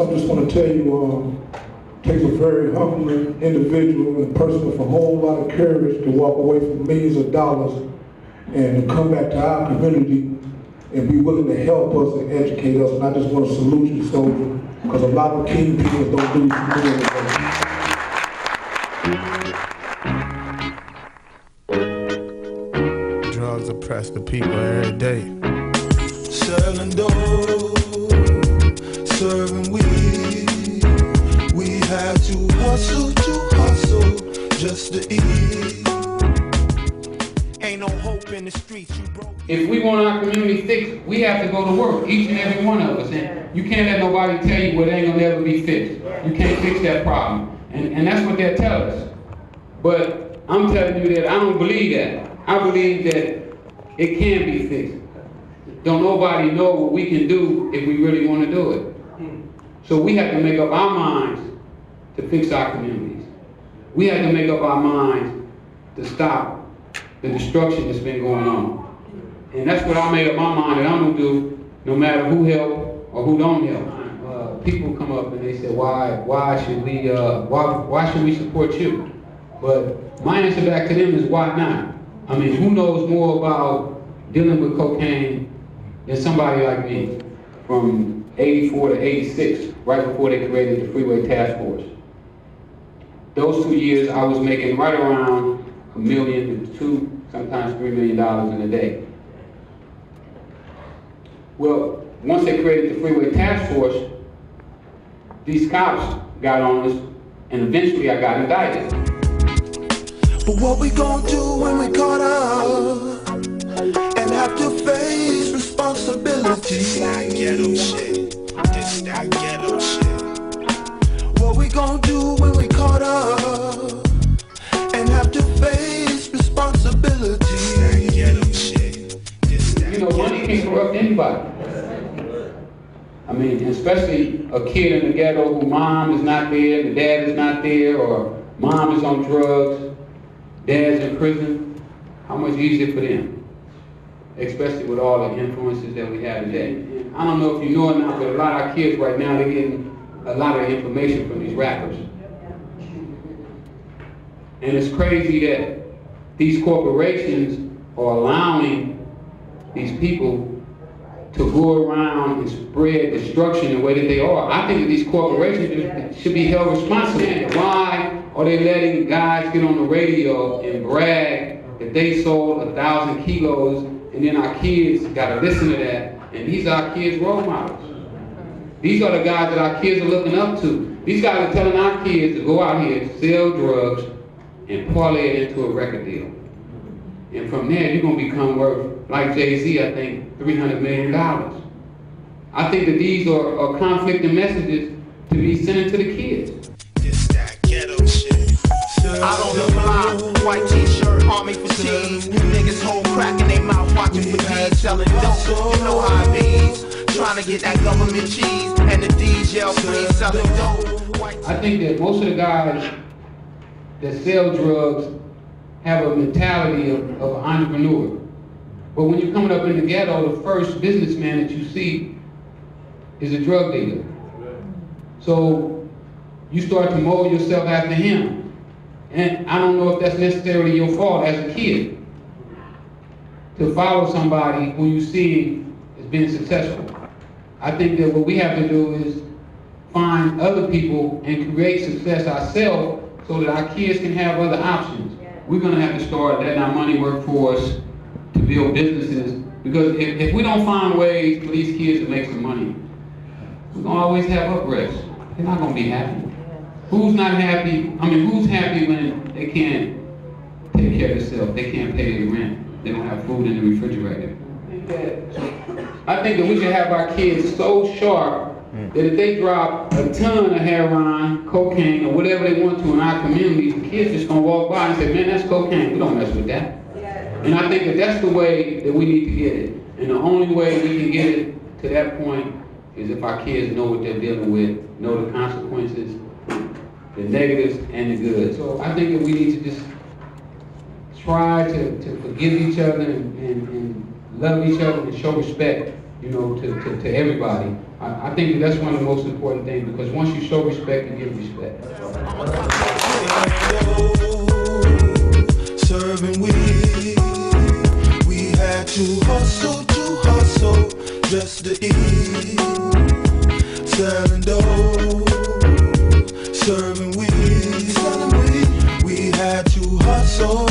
I just want to tell you, it takes a very humbling individual and person with a whole lot of courage to walk away from millions of dollars and to come back to our community and be willing to help us and educate us. And I just want to salute you, soldier, because a lot of kingpins don't do this. Drugs oppress the people every day. Selling dope, serving weed. We had to hustle just to eat. Ain't no hope in the streets, you broke. If we want our community fixed, we have to go to work, each and every one of us. And you can't let nobody tell you what ain't gonna ever be fixed. You can't fix that problem. And that's what they'll tell us. But I'm telling you that I don't believe that. I believe that it can be fixed. Don't nobody know what we can do if we really want to do it. So we have to make up our minds to fix our communities. We have to make up our minds to stop the destruction that's been going on. And that's what I made up my mind that I'm gonna do, no matter who help or who don't help. People come up and they say, why should we support you? But my answer back to them is why not? I mean, who knows more about dealing with cocaine than somebody like me from 84 to 86, right before they created the Freeway Task Force. Those 2 years I was making right around $1 million to $2, sometimes $3 million in a day. Well, once they created the Freeway Task Force, these cops got on us, and eventually I got indicted. But what we gonna do when we caught up and have to face responsibility? This that ghetto shit. This that ghetto shit. What we gonna do when we caught up and have to face responsibility? This that ghetto shit. This that you know, money can corrupt anybody. I mean, especially a kid in the ghetto who mom is not there, the dad is not there, or mom is on drugs, dad's in prison. How much easier for them? Especially with all the influences that we have today. And I don't know if you know it now, but a lot of our kids right now, they're getting a lot of information from these rappers. And it's crazy that these corporations are allowing these people to go around and spread destruction the way that they are. I think that these corporations should be held responsible. Why are they letting guys get on the radio and brag that they sold 1,000 kilos, and then our kids gotta listen to that, and these are our kids' role models. These are the guys that our kids are looking up to. These guys are telling our kids to go out here, sell drugs, and parlay it into a record deal. And from there, you're gonna become worth, like Jay-Z, I think, $300 million. I think that these are conflicting messages to be sent to the kids. This that ghetto shit. Out on the block, white t-shirt, army fatigue. New niggas hold crack in their mouth, watching fatigue, selling dope. You know how it be. Trying to get that government cheese and the DJ free selling dope. I think that most of the guys that sell drugs have a mentality of an entrepreneur. But when you're coming up in the ghetto, the first businessman that you see is a drug dealer. So you start to mold yourself after him. And I don't know if that's necessarily your fault as a kid to follow somebody who you see as being successful. I think that what we have to do is find other people and create success ourselves so that our kids can have other options. We're gonna have to start letting our money work for us to build businesses, because if we don't find ways for these kids to make some money, we're gonna always have upgrades. They're not gonna be happy. Who's not happy? I mean, who's happy when they can't take care of themselves? They can't pay their rent. They don't have food in the refrigerator. I think that we should have our kids so sharp that if they drop a ton of heroin, cocaine, or whatever they want to in our communities, the kids just gonna walk by and say, man, that's cocaine. We don't mess with that. And I think that that's the way that we need to get it. And the only way we can get it to that point is if our kids know what they're dealing with, know the consequences, the negatives and the good. So I think that we need to just try to forgive each other and love each other and show respect you know, to everybody. I think that's one of the most important things, because once you show respect, you get respect. Serving we had to hustle just to eat. Selling dough, serving weed, we had to hustle